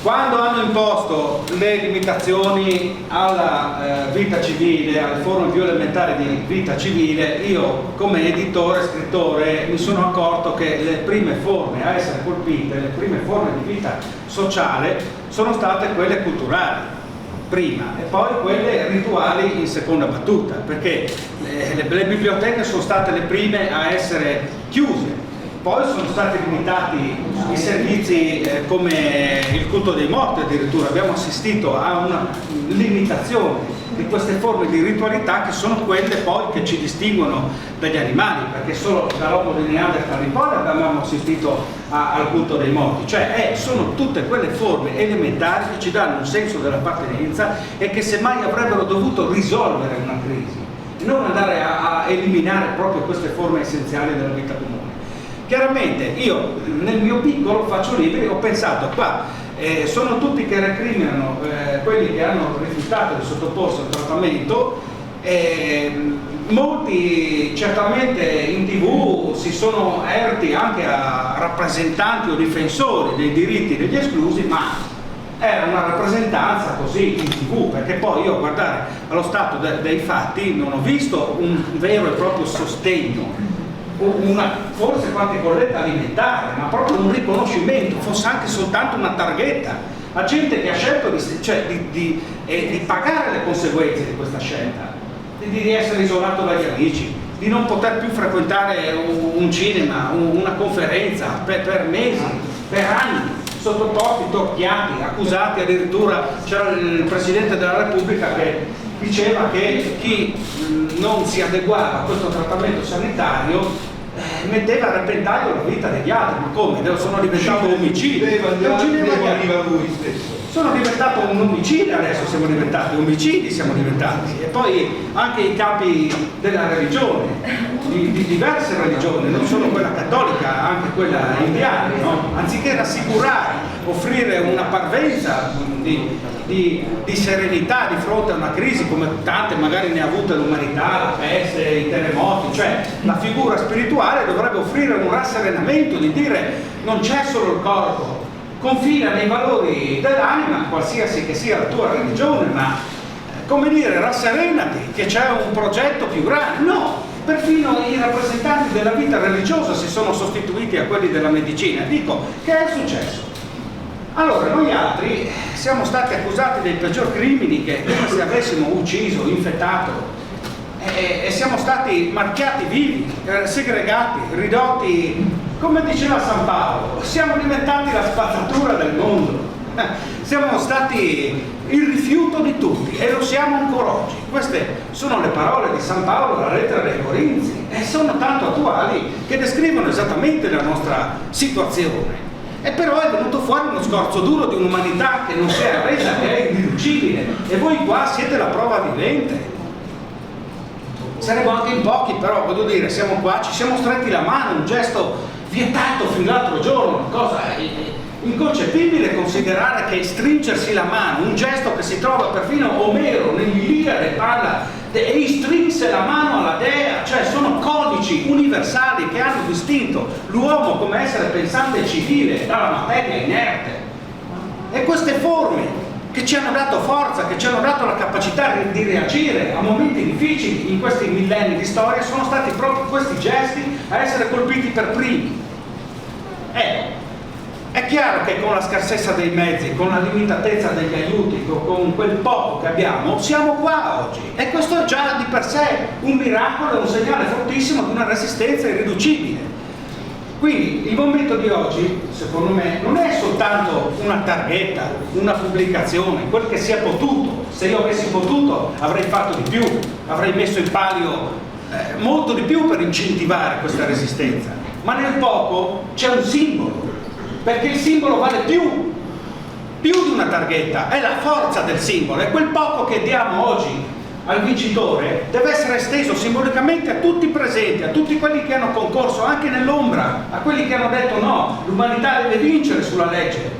Quando hanno imposto le limitazioni alla vita civile, alle forme più elementari di vita civile, io come editore, scrittore, mi sono accorto che le prime forme a essere colpite, le prime forme di vita sociale, sono state quelle culturali, prima, e poi quelle rituali in seconda battuta, perché le biblioteche sono state le prime a essere chiuse. Poi sono stati limitati i servizi come il culto dei morti, addirittura abbiamo assistito a una limitazione di queste forme di ritualità che sono quelle poi che ci distinguono dagli animali, perché solo dall'uomo di Neanderthal in poi abbiamo assistito al culto dei morti, cioè sono tutte quelle forme elementari che ci danno un senso dell'appartenenza e che semmai avrebbero dovuto risolvere una crisi, non andare a eliminare proprio queste forme essenziali della vita comune. Chiaramente io nel mio piccolo faccio libri, ho pensato qua sono tutti che recriminano quelli che hanno rifiutato di sottoporsi al trattamento, molti certamente in TV si sono erti anche a rappresentanti o difensori dei diritti degli esclusi, ma era una rappresentanza così in TV, perché poi io a guardare allo stato dei fatti non ho visto un vero e proprio sostegno, forse qualche colletta alimentare, ma proprio un riconoscimento, fosse anche soltanto una targhetta a gente che ha scelto di pagare le conseguenze di questa scelta, di essere isolato dagli amici, di non poter più frequentare un cinema, una conferenza per mesi, per anni, sottoposti, torchiati, accusati. Addirittura c'era il Presidente della Repubblica che diceva che chi non si adeguava a questo trattamento sanitario metteva a repentaglio la vita degli altri. Ma come? Sono diventato omicidi. Sono diventato un omicida, adesso siamo diventati omicidi, e poi anche i capi della religione, di diverse religioni, non solo quella cattolica, anche quella indiana, no? Anziché rassicurare, offrire una parvenza di serenità di fronte a una crisi come tante magari ne ha avute l'umanità, la peste, i terremoti, cioè la figura spirituale dovrebbe offrire un rasserenamento, di dire non c'è solo il corpo, confina nei valori dell'anima, qualsiasi che sia la tua religione, ma come dire, rasserenati che c'è un progetto più grande. No, perfino i rappresentanti della vita religiosa si sono sostituiti a quelli della medicina. Dico, che è successo? Allora, noi altri siamo stati accusati dei peggior crimini, che come se avessimo ucciso, infettato, e siamo stati marchiati vivi, segregati, ridotti, come diceva San Paolo, siamo diventati la spazzatura del mondo, siamo stati il rifiuto di tutti e lo siamo ancora oggi. Queste sono le parole di San Paolo alla lettera dei Corinzi e sono tanto attuali che descrivono esattamente la nostra situazione. E però è venuto fuori uno scorzo duro di un'umanità che non si è arresa, che è irriducibile, e voi qua siete la prova vivente. Saremo anche in pochi, però voglio dire, siamo qua, ci siamo stretti la mano, un gesto vietato fin l'altro giorno, una cosa inconcepibile considerare che stringersi la mano, un gesto che si trova perfino Omero nell'Iliade, parla e strinse la mano alla dea, cioè sono codici universali che hanno distinto l'uomo come essere pensante e civile dalla materia inerte. E queste forme che ci hanno dato forza, che ci hanno dato la capacità di reagire a momenti difficili in questi millenni di storia, sono stati proprio questi gesti a essere colpiti per primi. È chiaro che con la scarsezza dei mezzi, con la limitatezza degli aiuti, con quel poco che abbiamo, siamo qua oggi. E questo è già di per sé un miracolo e un segnale fortissimo di una resistenza irriducibile. Quindi il momento di oggi, secondo me, non è soltanto una targhetta, una pubblicazione, quel che si è potuto. Se io avessi potuto avrei fatto di più, avrei messo in palio molto di più per incentivare questa resistenza. Ma nel poco c'è un simbolo, perché il simbolo vale più di una targhetta, è la forza del simbolo, è quel poco che diamo oggi al vincitore deve essere esteso simbolicamente a tutti i presenti, a tutti quelli che hanno concorso anche nell'ombra, a quelli che hanno detto no, l'umanità deve vincere sulla legge,